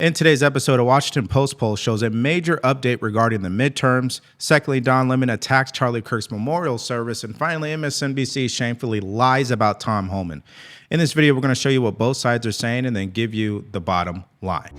In today's episode, a Washington Post poll shows a major update regarding the midterms. Secondly, Don Lemon attacks Charlie Kirk's memorial service. And finally, MSNBC shamefully lies about Tom Homan. In this video, we're going to show you what both sides are saying and then give you the bottom line.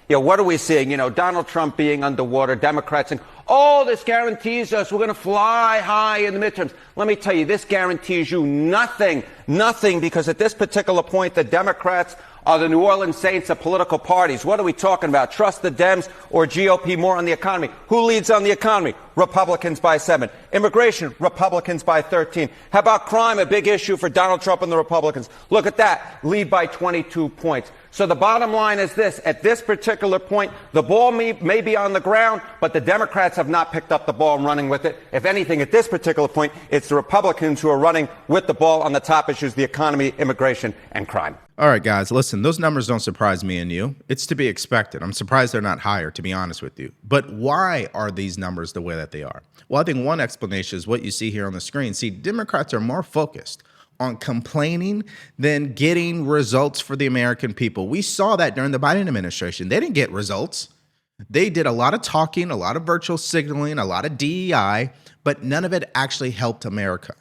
What are we seeing? Donald Trump being underwater, Democrats saying, oh, this guarantees us we're going to fly high in the midterms. Let me tell you, this guarantees you nothing, because at this particular point, the Democrats are the New Orleans Saints of political parties. What are we talking about? Trust the Dems or GOP more on the economy? Who leads on the economy? Republicans by 7. Immigration, Republicans by 13. How about crime? A big issue for Donald Trump and the Republicans. Look at that. Lead by 22 points. So the bottom line is this. At this particular point, the ball may be on the ground, but the Democrats have not picked up the ball and running with it. If anything, at this particular point, it's the Republicans who are running with the ball on the top issues, the economy, immigration, and crime. All right, guys, listen, those numbers don't surprise me and you. It's to be expected. I'm surprised they're not higher, to be honest with you. But why are these numbers the way that they are? Well, I think one explanation is what you see here on the screen. See, Democrats are more focused on complaining than getting results for the American people. We saw that during the Biden administration. They didn't get results. They did a lot of talking, a lot of virtual signaling, a lot of DEI, but none of it actually helped America.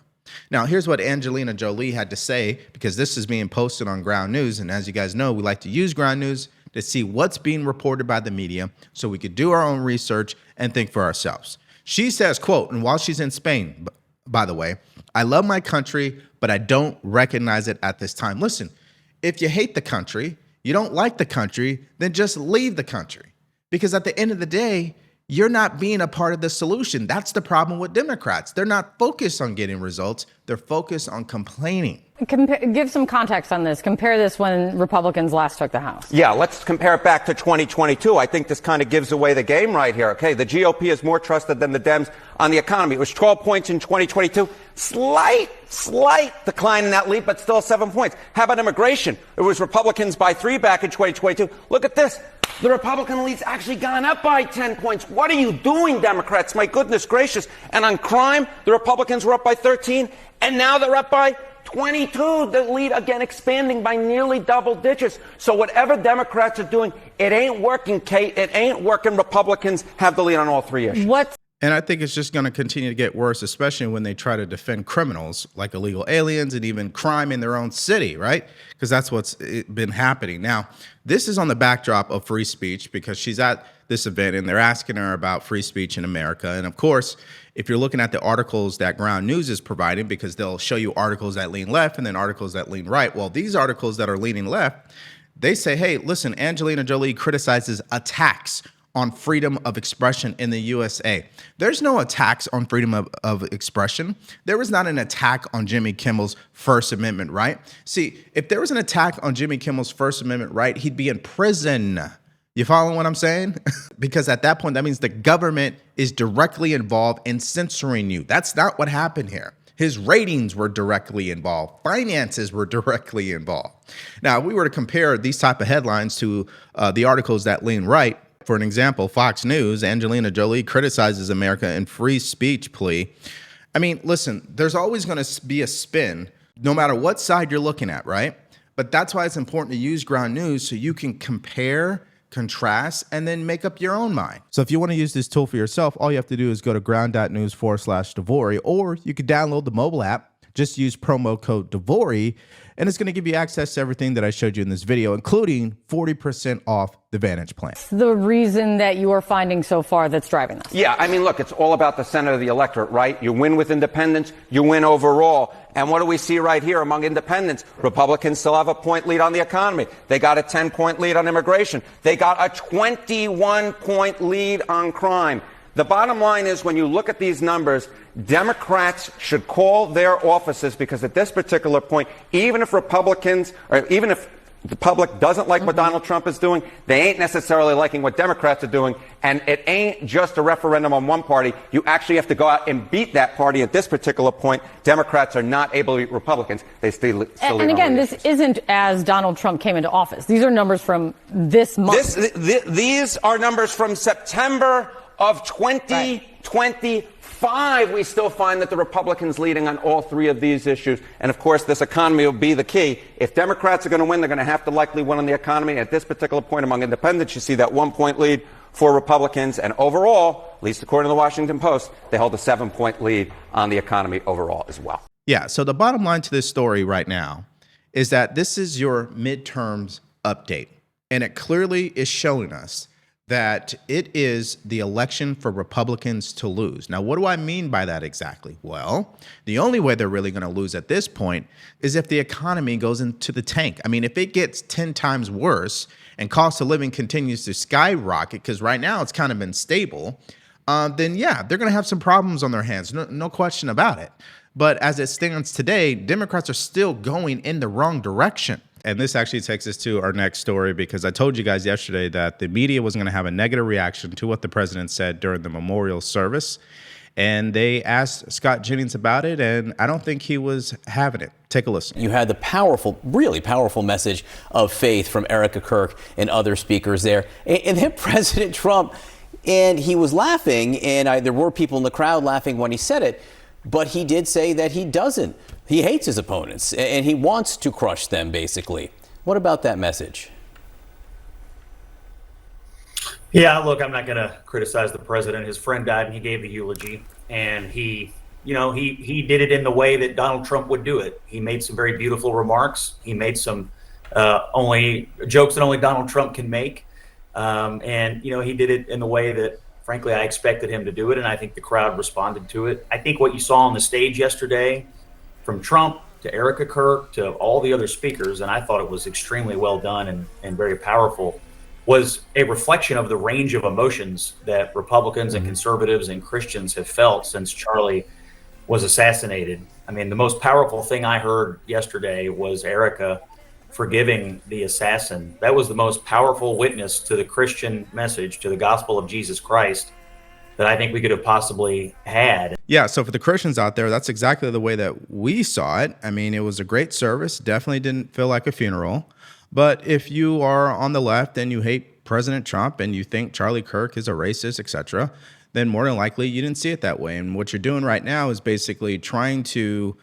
Now, here's what Angelina Jolie had to say, because this is being posted on Ground News. And as you guys know, we like to use Ground News to see what's being reported by the media so we could do our own research and think for ourselves. She says, quote, and while she's in Spain, by the way, I love my country, but I don't recognize it at this time. Listen, if you hate the country, you don't like the country, then just leave the country. Because at the end of the day, you're not being a part of the solution. That's the problem with Democrats. They're not focused on getting results. They're focused on complaining. Give some context on this. Compare this when Republicans last took the House. Yeah, let's compare it back to 2022. I think this kind of gives away the game right here. Okay, the GOP is more trusted than the Dems on the economy. It was 12 points in 2022. Slight decline in that lead, but still 7 points. How about immigration? It was Republicans by 3 back in 2022. Look at this. The Republican lead's actually gone up by 10 points. What are you doing, Democrats? My goodness gracious. And on crime, the Republicans were up by 13, and now they're up by 22. The lead, again, expanding by nearly double digits. So whatever Democrats are doing, it ain't working, Kate. It ain't working. Republicans have the lead on all three issues. And I think it's just going to continue to get worse, especially when they try to defend criminals like illegal aliens and even crime in their own city, right? Because that's what's been happening. Now, this is on the backdrop of free speech because she's at this event and they're asking her about free speech in America. And of course, if you're looking at the articles that Ground News is providing, because they'll show you articles that lean left and then articles that lean right. Well, these articles that are leaning left, they say, hey, listen, Angelina Jolie criticizes attacks on freedom of expression in the USA. There's no attacks on freedom of expression. There was not an attack on Jimmy Kimmel's First Amendment right. See, if there was an attack on Jimmy Kimmel's First Amendment right, he'd be in prison. You following what I'm saying? Because at that point, that means the government is directly involved in censoring you. That's not what happened here. His ratings were directly involved. Finances were directly involved. Now, if we were to compare these type of headlines to the articles that lean right, for an example, Fox News, Angelina Jolie criticizes America in free speech plea. I mean, listen, there's always going to be a spin no matter what side you're looking at, right? But that's why it's important to use Ground News so you can compare, contrast, and then make up your own mind. So if you want to use this tool for yourself, all you have to do is go to ground.news/Devori, or you could download the mobile app. Just use promo code Devori, and it's going to give you access to everything that I showed you in this video, including 40% off the Vantage plan. The reason that you are finding so far that's driving this. Yeah, I mean, look, it's all about the center of the electorate, right? You win with independents, you win overall. And what do we see right here among independents? Republicans still have a point lead on the economy. They got a 10-point lead on immigration. They got a 21-point lead on crime. The bottom line is when you look at these numbers, Democrats should call their offices because at this particular point, even if Republicans or even if the public doesn't like what Donald Trump is doing, they ain't necessarily liking what Democrats are doing. And it ain't just a referendum on one party. You actually have to go out and beat that party at this particular point. Democrats are not able to beat Republicans. They still and again, this isn't as Donald Trump came into office. These are numbers from this month. These are numbers from September of 2024. 5, we still find that the Republicans leading on all 3 of these issues. And of course, this economy will be the key. If Democrats are going to win, they're going to have to likely win on the economy. At this particular point among independents, you see that 1-point lead for Republicans. And overall, at least according to the Washington Post, they hold a 7-point lead on the economy overall as well. Yeah. So the bottom line to this story right now is that this is your midterms update. And it clearly is showing us that it is the election for Republicans to lose. Now, what do I mean by that exactly? Well, the only way they're really going to lose at this point is if the economy goes into the tank. I mean, if it gets 10 times worse and cost of living continues to skyrocket, because right now it's kind of been stable, then yeah, they're going to have some problems on their hands. No question about it. But as it stands today, Democrats are still going in the wrong direction. And this actually takes us to our next story, because I told you guys yesterday that the media was going to have a negative reaction to what the president said during the memorial service. And they asked Scott Jennings about it, and I don't think he was having it. Take a listen. You had the powerful, really powerful message of faith from Erika Kirk and other speakers there. And then President Trump, and he was laughing, and there were people in the crowd laughing when he said it, but he did say that he hates his opponents, and he wants to crush them, basically. What about that message? Yeah, look, I'm not going to criticize the president. His friend died, and he gave the eulogy, and he did it in the way that Donald Trump would do it. He made some very beautiful remarks. He made some only jokes that only Donald Trump can make, and he did it in the way that, frankly, I expected him to do it, and I think the crowd responded to it. I think what you saw on the stage yesterday, from Trump to Erika Kirk to all the other speakers, and I thought it was extremely well done and very powerful, was a reflection of the range of emotions that Republicans and conservatives and Christians have felt since Charlie was assassinated. I mean, the most powerful thing I heard yesterday was Erika forgiving the assassin. That was the most powerful witness to the Christian message, to the gospel of Jesus Christ, that I think we could have possibly had. Yeah, so for the Christians out there, that's exactly the way that we saw it. I mean, it was a great service. Definitely didn't feel like a funeral. But if you are on the left and you hate President Trump and you think Charlie Kirk is a racist, etc., then more than likely you didn't see it that way. And what you're doing right now is basically trying to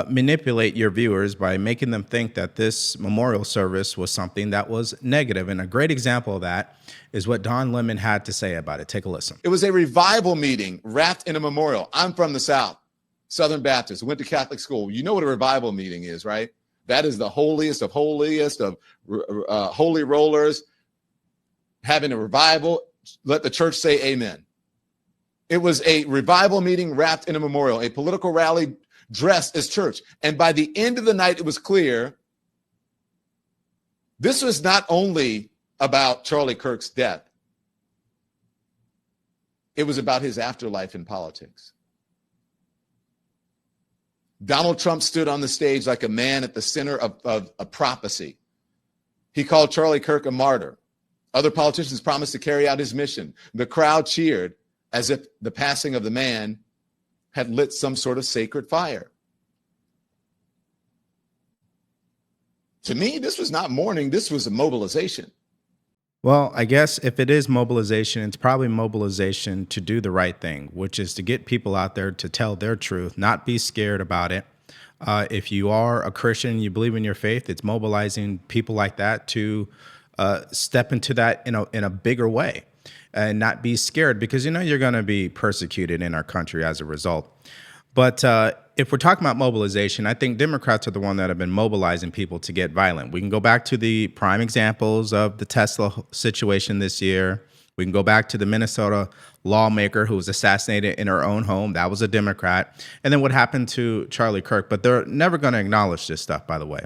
manipulate your viewers by making them think that this memorial service was something that was negative. And a great example of that is what Don Lemon had to say about it. Take a listen. It was a revival meeting wrapped in a memorial. I'm from the South, Southern Baptist, went to Catholic school. You know what a revival meeting is, right? That is the holiest of holy rollers having a revival. Let the church say amen. It was a revival meeting wrapped in a memorial, a political rally dressed as church. And by the end of the night, it was clear this was not only about Charlie Kirk's death. It was about his afterlife in politics. Donald Trump stood on the stage like a man at the center of a prophecy. He called Charlie Kirk a martyr. Other politicians promised to carry out his mission. The crowd cheered as if the passing of the man had lit some sort of sacred fire. To me, this was not mourning. This was a mobilization. Well, I guess if it is mobilization, it's probably mobilization to do the right thing, which is to get people out there to tell their truth, not be scared about it. If you are a Christian, you believe in your faith, it's mobilizing people like that to step into that in a bigger way and not be scared, because you're going to be persecuted in our country as a result. But if we're talking about mobilization, I think Democrats are the one that have been mobilizing people to get violent. We can go back to the prime examples of the Tesla situation this year. We can go back to the Minnesota lawmaker who was assassinated in her own home. That was a Democrat. And then what happened to Charlie Kirk. But they're never going to acknowledge this stuff, by the way.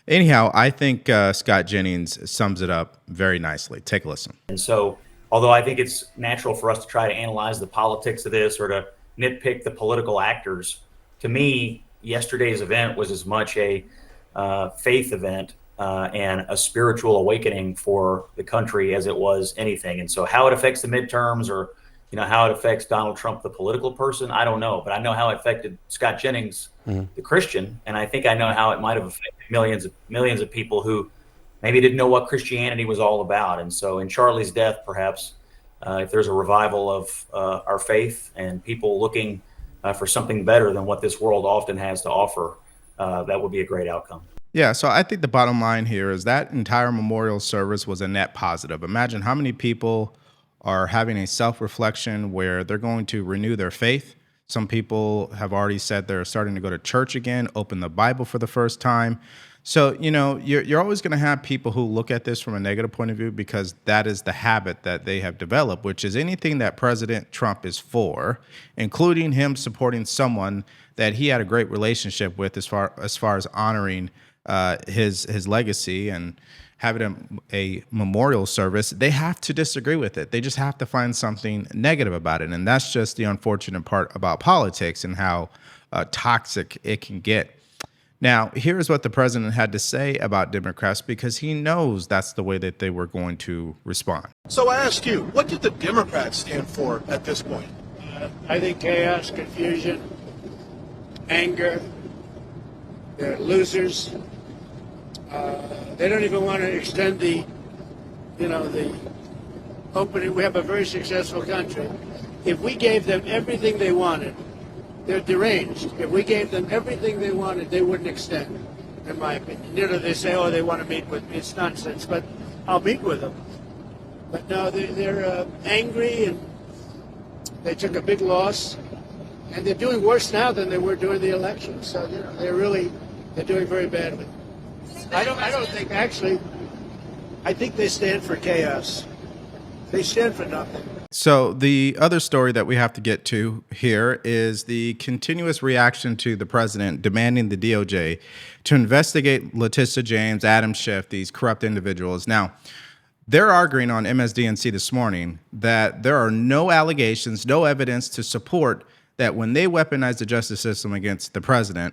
Anyhow, I think Scott Jennings sums it up very nicely. Take a listen. And so, although I think it's natural for us to try to analyze the politics of this or to nitpick the political actors, to me, yesterday's event was as much a faith event and a spiritual awakening for the country as it was anything. And so how it affects the midterms or how it affects Donald Trump, the political person, I don't know. But I know how it affected Scott Jennings, the Christian. And I think I know how it might have affected millions of people who maybe didn't know what Christianity was all about. And so in Charlie's death, perhaps if there's a revival of our faith and people looking for something better than what this world often has to offer, that would be a great outcome. Yeah, so I think the bottom line here is that entire memorial service was a net positive. Imagine how many people are having a self-reflection where they're going to renew their faith. Some people have already said they're starting to go to church again, open the Bible for the first time. So, you're always going to have people who look at this from a negative point of view because that is the habit that they have developed, which is anything that President Trump is for, including him supporting someone that he had a great relationship with as far as honoring his legacy and having a memorial service. They have to disagree with it. They just have to find something negative about it. And that's just the unfortunate part about politics and how toxic it can get. Now, here's what the president had to say about Democrats because he knows that's the way that they were going to respond. So I ask you, what did the Democrats stand for at this point? I think chaos, confusion, anger. They're losers. They don't even want to extend the opening. We have a very successful country. If we gave them everything they wanted, they're deranged. If we gave them everything they wanted, they wouldn't extend, in my opinion. They say, oh, they want to meet with me. It's nonsense, but I'll meet with them. But no, they're angry, and they took a big loss, and they're doing worse now than they were during the election. So they're doing very badly. I don't think, actually, I think they stand for chaos. They stand for nothing. So the other story that we have to get to here is the continuous reaction to the president demanding the DOJ to investigate Letitia James, Adam Schiff, these corrupt individuals. Now, they're arguing on MSNBC this morning that there are no allegations, no evidence to support that when they weaponized the justice system against the president,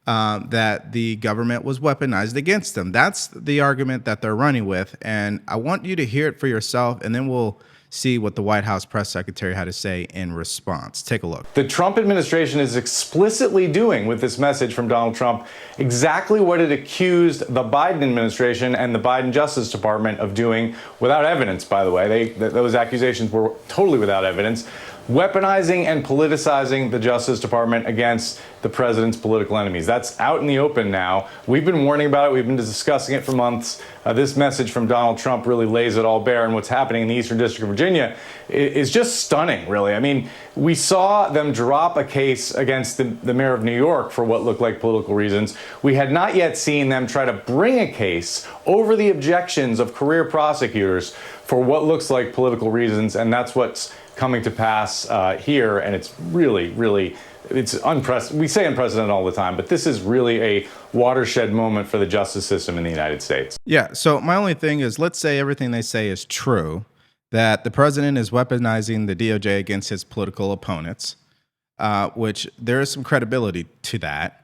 that the government was weaponized against them. That's the argument that they're running with. And I want you to hear it for yourself, and then we'll see what the White House press secretary had to say in response. Take a look. The Trump administration is explicitly doing with this message from Donald Trump exactly what it accused the Biden administration and the Biden Justice Department of doing without evidence, by the way. Those accusations were totally without evidence. Weaponizing and politicizing the Justice Department against the president's political enemies. That's out in the open now. We've been warning about it. We've been discussing it for months. This message from Donald Trump really lays it all bare. And what's happening in the Eastern District of Virginia is just stunning, really. I mean, we saw them drop a case against the mayor of New York for what looked like political reasons. We had not yet seen them try to bring a case over the objections of career prosecutors for what looks like political reasons. And that's what's coming to pass here, and it's really, it's unprecedented. We say unprecedented all the time, but this is really a watershed moment for the justice system in the United States. Yeah, so my only thing is, let's say everything they say is true, that the president is weaponizing the DOJ against his political opponents, which there is some credibility to that.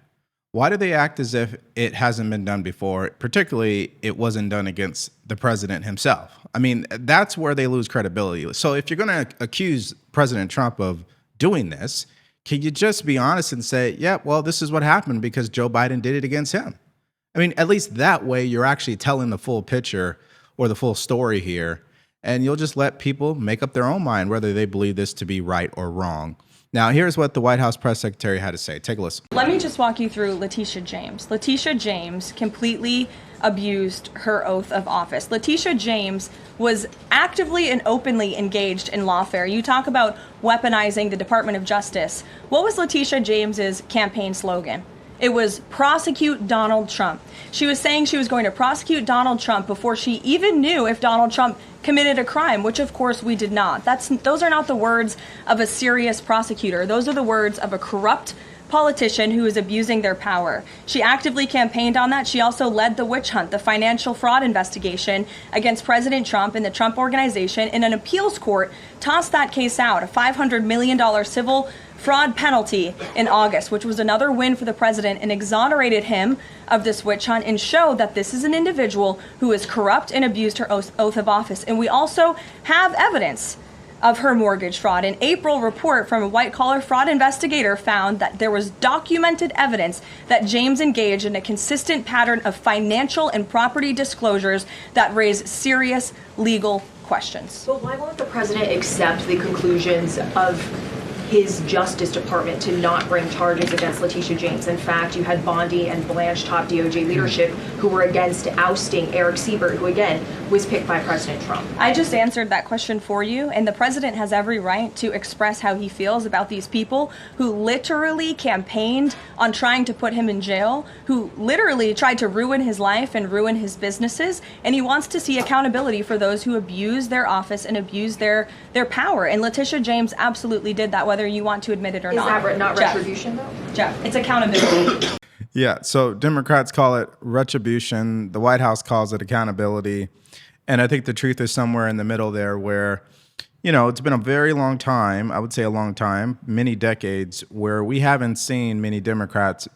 Why do they act as if it hasn't been done before? Particularly, it wasn't done against the president himself. I mean, that's where they lose credibility. So if you're going to accuse President Trump of doing this, can you just be honest and say, yeah, well, this is what happened because Joe Biden did it against him? I mean, at least that way you're actually telling the full picture or the full story here, and you'll just let people make up their own mind whether they believe this to be right or wrong. Now, here's what the White House press secretary had to say. Take a listen. Let me just walk you through Letitia James. Letitia James completely abused her oath of office. Letitia James was actively and openly engaged in lawfare. You talk about weaponizing the Department of Justice. What was Letitia James's campaign slogan? It was prosecute Donald Trump. She was saying she was going to prosecute Donald Trump before she even knew if Donald Trump committed a crime, which of course we did not. Those are not the words of a serious prosecutor. Those are the words of a corrupt politician who is abusing their power. She actively campaigned on that. She also led the witch hunt, the financial fraud investigation against President Trump and the Trump Organization, and an appeals court tossed that case out, a $500 million civil fraud penalty in August, which was another win for the president, and exonerated him of this witch hunt and showed that this is an individual who is corrupt and abused her oath of office. And we also have evidence of her mortgage fraud. An April report from a white-collar fraud investigator found that there was documented evidence that James engaged in a consistent pattern of financial and property disclosures that raise serious legal questions. But why won't the president accept the conclusions of his Justice Department to not bring charges against Letitia James? In fact, you had Bondi and Blanche, top DOJ leadership, who were against ousting Eric Siebert, who again was picked by President Trump. I just answered that question for you, and the president has every right to express how he feels about these people who literally campaigned on trying to put him in jail, who literally tried to ruin his life and ruin his businesses, and he wants to see accountability for those who abuse their office and abuse their power. And Letitia James absolutely did that, whether you want to admit it or not. Is that not retribution, though? Jeff, it's accountability. Yeah, so Democrats call it retribution. The White House calls it accountability. And I think the truth is somewhere in the middle there where, you know, it's been a very long time, I would say a long time, many decades, where we haven't seen many Democrats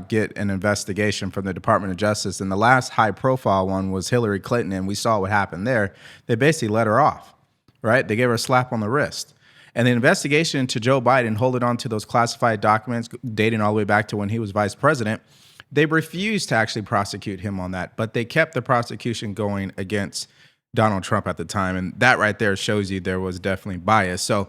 get an investigation from the Department of Justice. And the last high-profile one was Hillary Clinton, and we saw what happened there. They basically let her off, right? They gave her a slap on the wrist. And the investigation into Joe Biden, holding on to those classified documents dating all the way back to when he was vice president, they refused to actually prosecute him on that. But they kept the prosecution going against Donald Trump at the time. And that right there shows you there was definitely bias. So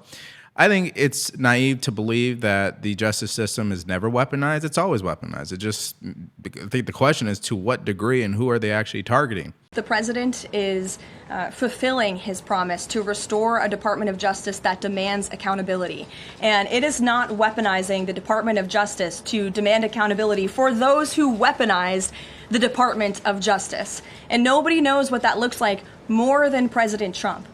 I think it's naive to believe that the justice system is never weaponized. It's always weaponized. I think the question is to what degree and who are they actually targeting? The president is fulfilling his promise to restore a Department of Justice that demands accountability. And it is not weaponizing the Department of Justice to demand accountability for those who weaponized the Department of Justice. And nobody knows what that looks like more than President Trump.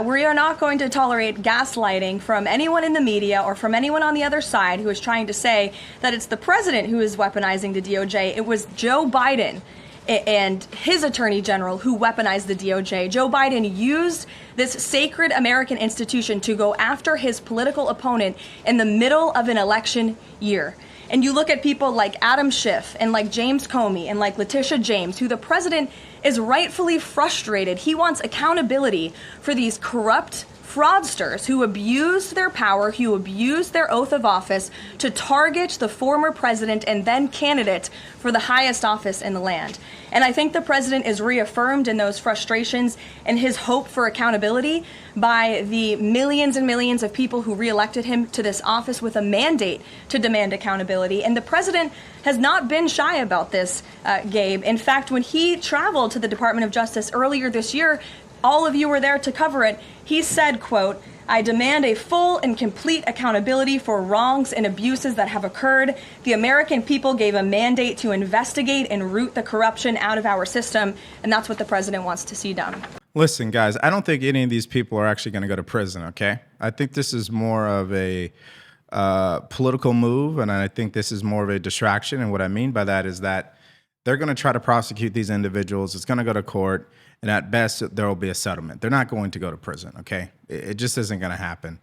We are not going to tolerate gaslighting from anyone in the media or from anyone on the other side who is trying to say that it's the president who is weaponizing the DOJ. It was Joe Biden and his attorney general who weaponized the DOJ. Joe Biden used this sacred American institution to go after his political opponent in the middle of an election year. And you look at people like Adam Schiff and like James Comey and like Letitia James, who the president is rightfully frustrated. He wants accountability for these corrupt fraudsters who abused their power, who abused their oath of office to target the former president and then candidate for the highest office in the land. And I think the president is reaffirmed in those frustrations and his hope for accountability by the millions and millions of people who reelected him to this office with a mandate to demand accountability. And the president has not been shy about this, Gabe. In fact, when he traveled to the Department of Justice earlier this year, all of you were there to cover it. He said, quote, "I demand a full and complete accountability for wrongs and abuses that have occurred. The American people gave a mandate to investigate and root the corruption out of our system." And that's what the president wants to see done. Listen, guys, I don't think any of these people are actually going to go to prison, okay? I think this is more of a political move, and I think this is more of a distraction. And what I mean by that is that they're going to try to prosecute these individuals. It's going to go to court. And at best, there will be a settlement. They're not going to go to prison, okay? It just isn't going to happen.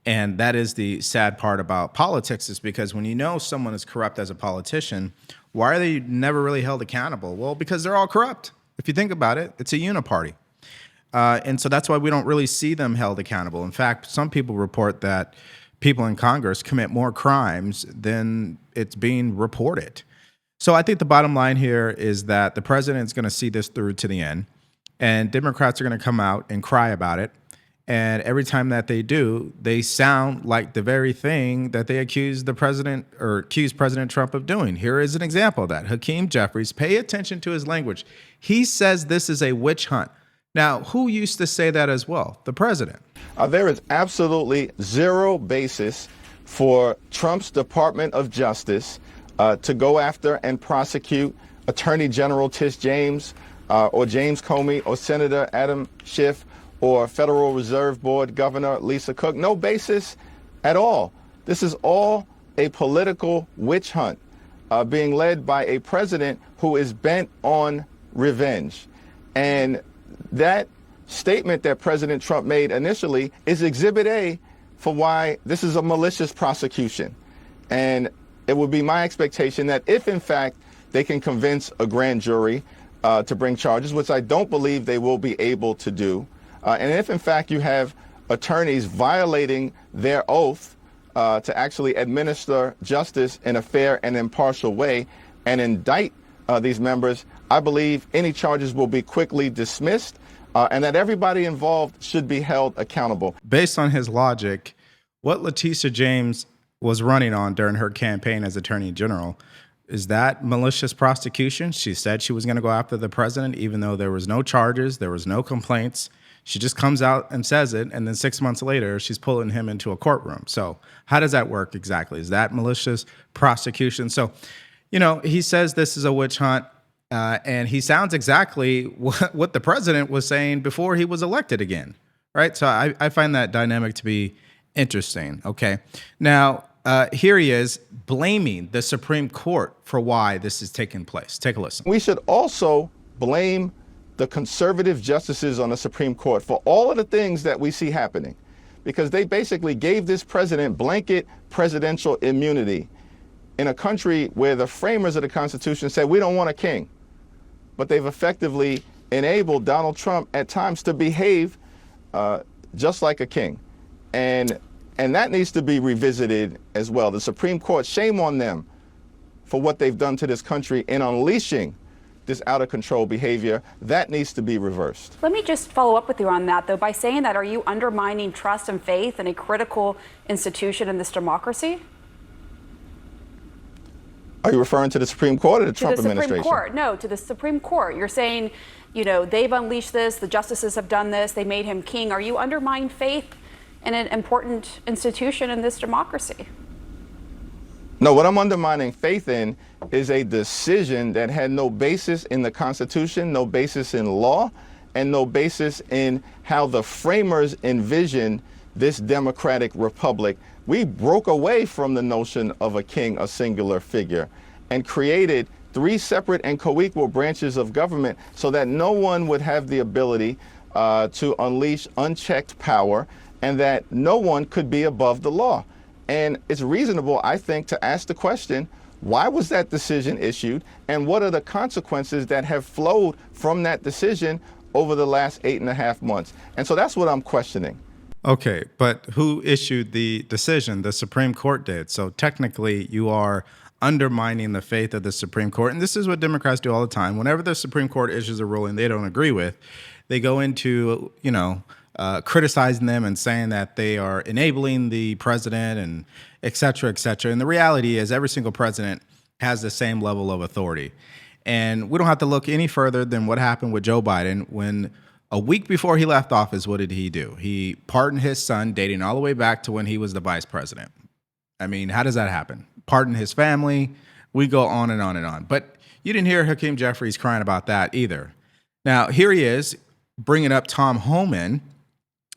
And that is the sad part about politics, is because when you know someone is corrupt as a politician, why are they never really held accountable? Well, because they're all corrupt. If you think about it, it's a uniparty. And so that's why we don't really see them held accountable. In fact, some people report that people in Congress commit more crimes than it's being reported. So I think the bottom line here is that the president's going to see this through to the end. And Democrats are going to come out and cry about it. And every time that they do, they sound like the very thing that they accuse the president or accuse President Trump of doing. Here is an example of that. Hakeem Jeffries, pay attention to his language. He says this is a witch hunt. Now, who used to say that as well? The president. There is absolutely zero basis for Trump's Department of Justice to go after and prosecute Attorney General Tish James, or James Comey, or Senator Adam Schiff, or Federal Reserve Board Governor Lisa Cook. No basis at all. This is all a political witch hunt being led by a president who is bent on revenge. And that statement that President Trump made initially is Exhibit A for why this is a malicious prosecution. And it would be my expectation that if, in fact, they can convince a grand jury to bring charges, which I don't believe they will be able to do. And if, in fact, you have attorneys violating their oath to actually administer justice in a fair and impartial way and indict these members, I believe any charges will be quickly dismissed and that everybody involved should be held accountable. Based on his logic, what Letitia James was running on during her campaign as Attorney General, is that malicious prosecution? She said she was going to go after the president, even though there was no charges, there was no complaints. She just comes out and says it, and then 6 months later, she's pulling him into a courtroom. So how does that work exactly? Is that malicious prosecution? So, he says this is a witch hunt. And he sounds exactly what the president was saying before he was elected again, right? So I find that dynamic to be interesting. Okay. Now, here he is blaming the Supreme Court for why this is taking place. Take a listen. We should also blame the conservative justices on the Supreme Court for all of the things that we see happening, because they basically gave this president blanket presidential immunity in a country where the framers of the Constitution said we don't want a king. But they've effectively enabled Donald Trump at times to behave just like a king. And that needs to be revisited as well. The Supreme Court, shame on them for what they've done to this country in unleashing this out of control behavior. That needs to be reversed. Let me just follow up with you on that, though, by saying that, are you undermining trust and faith in a critical institution in this democracy? Are you referring to the Supreme Court or the Trump administration? To the Supreme Court. No, to the Supreme Court. You're saying, they've unleashed this, the justices have done this, they made him king. Are you undermining faith in an important institution in this democracy? No, what I'm undermining faith in is a decision that had no basis in the Constitution, no basis in law, and no basis in how the framers envisioned this democratic republic. We broke away from the notion of a king, a singular figure, and created three separate and co-equal branches of government so that no one would have the ability to unleash unchecked power, and that no one could be above the law. And it's reasonable, I think, to ask the question, why was that decision issued, and what are the consequences that have flowed from that decision over the last 8.5 months? And so that's what I'm questioning. Okay, but who issued the decision? The Supreme Court did. So technically, you are undermining the faith of the Supreme Court. And this is what Democrats do all the time. Whenever the Supreme Court issues a ruling they don't agree with, they go into, criticizing them and saying that they are enabling the president and et cetera, et cetera. And the reality is every single president has the same level of authority. And we don't have to look any further than what happened with Joe Biden when a week before he left office, what did he do? He pardoned his son, dating all the way back to when he was the vice president. I mean, how does that happen? Pardon his family. We go on and on and on. But you didn't hear Hakeem Jeffries crying about that either. Now, here he is bringing up Tom Homan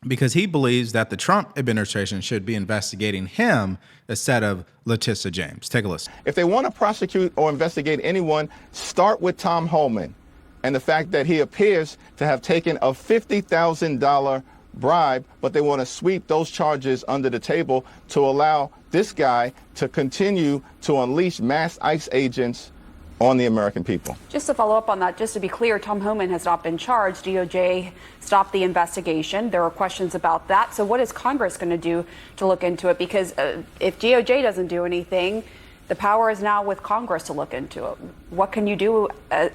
because he believes that the Trump administration should be investigating him instead of Letitia James. Take a listen. If they want to prosecute or investigate anyone, start with Tom Homan and the fact that he appears to have taken a $50,000 bribe, but they want to sweep those charges under the table to allow this guy to continue to unleash mass ICE agents on the American people. Just to follow up on that, just to be clear, Tom Homan has not been charged. DOJ stopped the investigation. There are questions about that. So what is Congress going to do to look into it? Because if DOJ doesn't do anything, the power is now with Congress to look into it. What can you do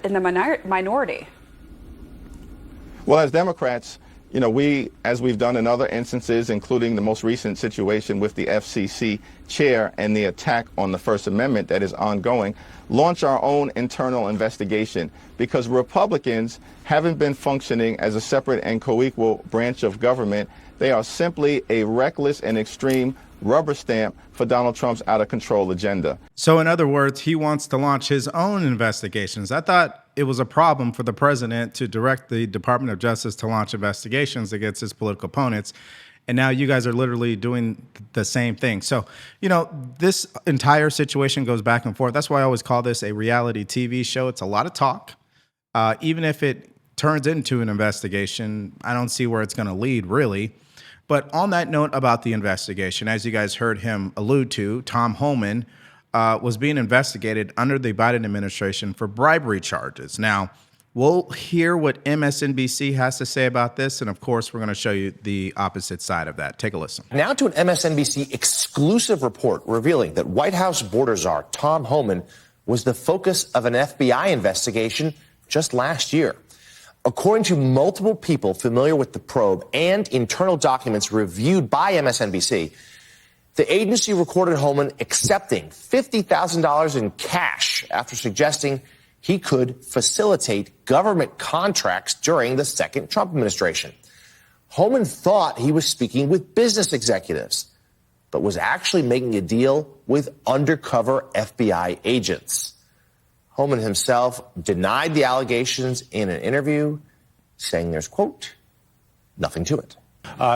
in the minority? Well, as Democrats, we, as we've done in other instances, including the most recent situation with the FCC chair and the attack on the First Amendment that is ongoing, launch our own internal investigation because Republicans haven't been functioning as a separate and co-equal branch of government. They are simply a reckless and extreme rubber stamp for Donald Trump's out-of-control agenda. So in other words, he wants to launch his own investigations. I thought it was a problem for the president to direct the Department of Justice to launch investigations against his political opponents. And now you guys are literally doing the same thing. So, this entire situation goes back and forth. That's why I always call this a reality TV show. It's a lot of talk. Even if it turns into an investigation, I don't see where it's going to lead, really. But on that note about the investigation, as you guys heard him allude to, Tom Homan was being investigated under the Biden administration for bribery charges. Now, we'll hear what MSNBC has to say about this. And of course, we're going to show you the opposite side of that. Take a listen. Now to an MSNBC exclusive report revealing that White House border czar Tom Homan was the focus of an FBI investigation just last year. According to multiple people familiar with the probe and internal documents reviewed by MSNBC, the agency recorded Homan accepting $50,000 in cash after suggesting he could facilitate government contracts during the second Trump administration. Homan thought he was speaking with business executives, but was actually making a deal with undercover FBI agents. Homan himself denied the allegations in an interview, saying there's, quote, nothing to it.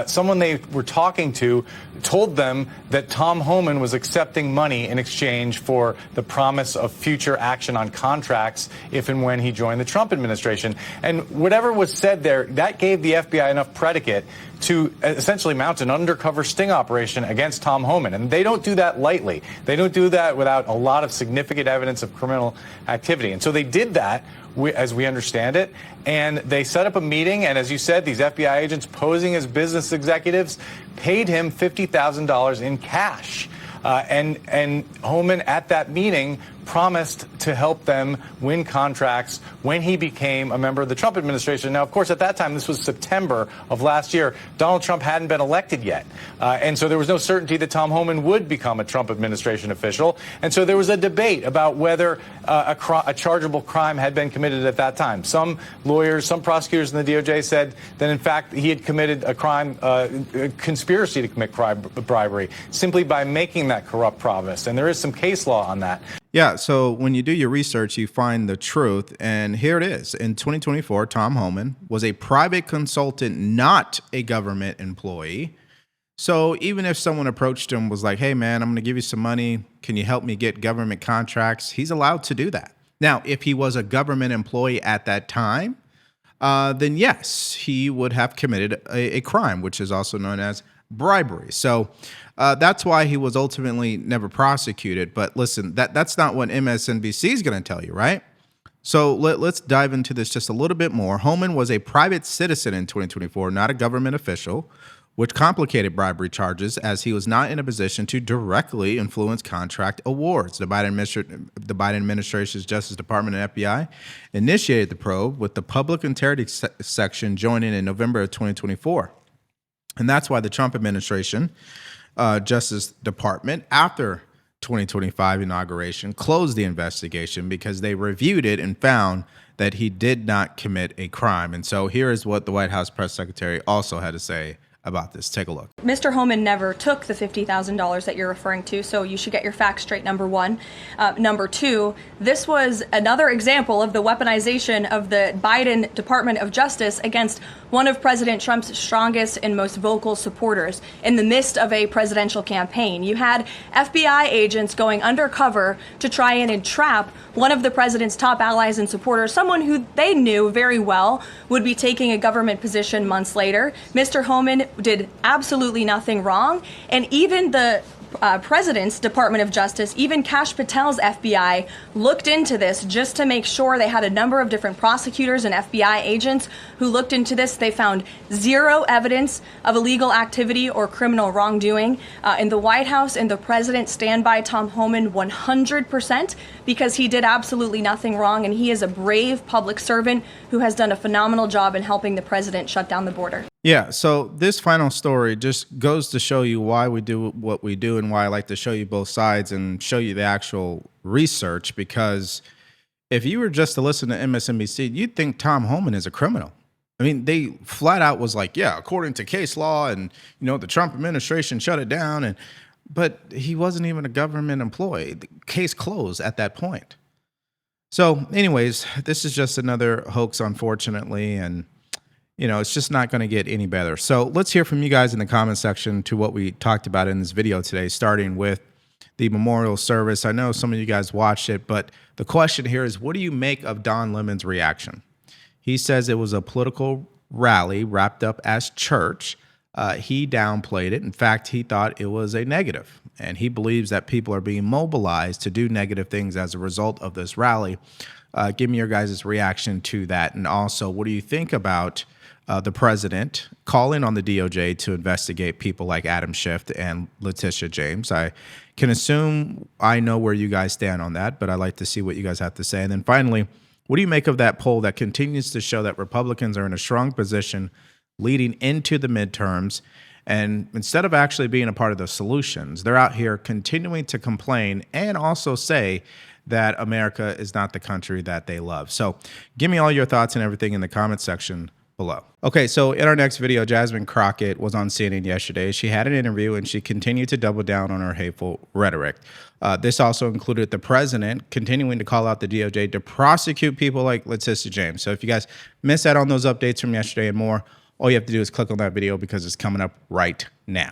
Someone they were talking to told them that Tom Homan was accepting money in exchange for the promise of future action on contracts if and when he joined the Trump administration. And whatever was said there, that gave the FBI enough predicate to essentially mount an undercover sting operation against Tom Homan. And they don't do that lightly. They don't do that without a lot of significant evidence of criminal activity. And so they did that, as we understand it, and they set up a meeting, and as you said, these FBI agents posing as business executives paid him $50,000 in cash. And Homan at that meeting promised to help them win contracts when he became a member of the Trump administration. Now, of course, at that time, this was September of last year, Donald Trump hadn't been elected yet. And so there was no certainty that Tom Homan would become a Trump administration official. And so there was a debate about whether a chargeable crime had been committed at that time. Some lawyers, some prosecutors in the DOJ said that, in fact, he had committed a crime, a conspiracy to commit bribery, simply by making that corrupt promise. And there is some case law on that. Yeah, so when you do your research, you find the truth, and here it is. In 2024, Tom Homan was a private consultant, not a government employee. So even if someone approached him, was like, hey, man, I'm going to give you some money. Can you help me get government contracts? He's allowed to do that. Now, if he was a government employee at that time, then yes, he would have committed a crime, which is also known as bribery. So that's why he was ultimately never prosecuted. But listen, that's not what MSNBC is going to tell you, right? So let's dive into this just a little bit more. Homan was a private citizen in 2024, not a government official, which complicated bribery charges as he was not in a position to directly influence contract awards. The Biden administration's Justice Department and FBI initiated the probe, with the Public Integrity section joining in November of 2024. And that's why the Trump administration, Justice Department, after 2025 inauguration, closed the investigation because they reviewed it and found that he did not commit a crime. And so here is what the White House press secretary also had to say about this. Take a look. Mr. Homan never took the $50,000 that you're referring to, so you should get your facts straight, number one. Number two, this was another example of the weaponization of the Biden Department of Justice against one of President Trump's strongest and most vocal supporters in the midst of a presidential campaign. You had FBI agents going undercover to try and entrap one of the president's top allies and supporters, someone who they knew very well would be taking a government position months later. Mr. Homan did absolutely nothing wrong, and even the President's Department of Justice, even Kash Patel's FBI, looked into this just to make sure. They had a number of different prosecutors and FBI agents who looked into this. They found zero evidence of illegal activity or criminal wrongdoing. And the White House and the President stand by Tom Homan 100% because he did absolutely nothing wrong, and he is a brave public servant who has done a phenomenal job in helping the president shut down the border. Yeah, so this final story just goes to show you why we do what we do and why I like to show you both sides and show you the actual research, because if you were just to listen to MSNBC, you'd think Tom Homan is a criminal. I mean, they flat out was like, yeah, according to case law, and the Trump administration shut it down, but he wasn't even a government employee. The case closed at that point. So anyways, this is just another hoax, unfortunately, and it's just not going to get any better. So let's hear from you guys in the comment section to what we talked about in this video today, starting with the memorial service. I know some of you guys watched it, but the question here is, what do you make of Don Lemon's reaction? He says it was a political rally wrapped up as church. He downplayed it. In fact, he thought it was a negative, and he believes that people are being mobilized to do negative things as a result of this rally. Give me your guys' reaction to that. And also, what do you think about the president calling on the DOJ to investigate people like Adam Schiff and Letitia James? I can assume I know where you guys stand on that, but I'd like to see what you guys have to say. And then finally, What do you make of that poll that continues to show that Republicans are in a strong position leading into the midterms? And instead of actually being a part of the solutions, they're out here continuing to complain and also say that America is not the country that they love. So give me all your thoughts and everything in the comment section below. Okay, so in our next video, Jasmine Crockett was on CNN yesterday. She had an interview and she continued to double down on her hateful rhetoric. This also included the president continuing to call out the DOJ to prosecute people like Letitia James. So if you guys missed out on those updates from yesterday and more, all you have to do is click on that video because it's coming up right now.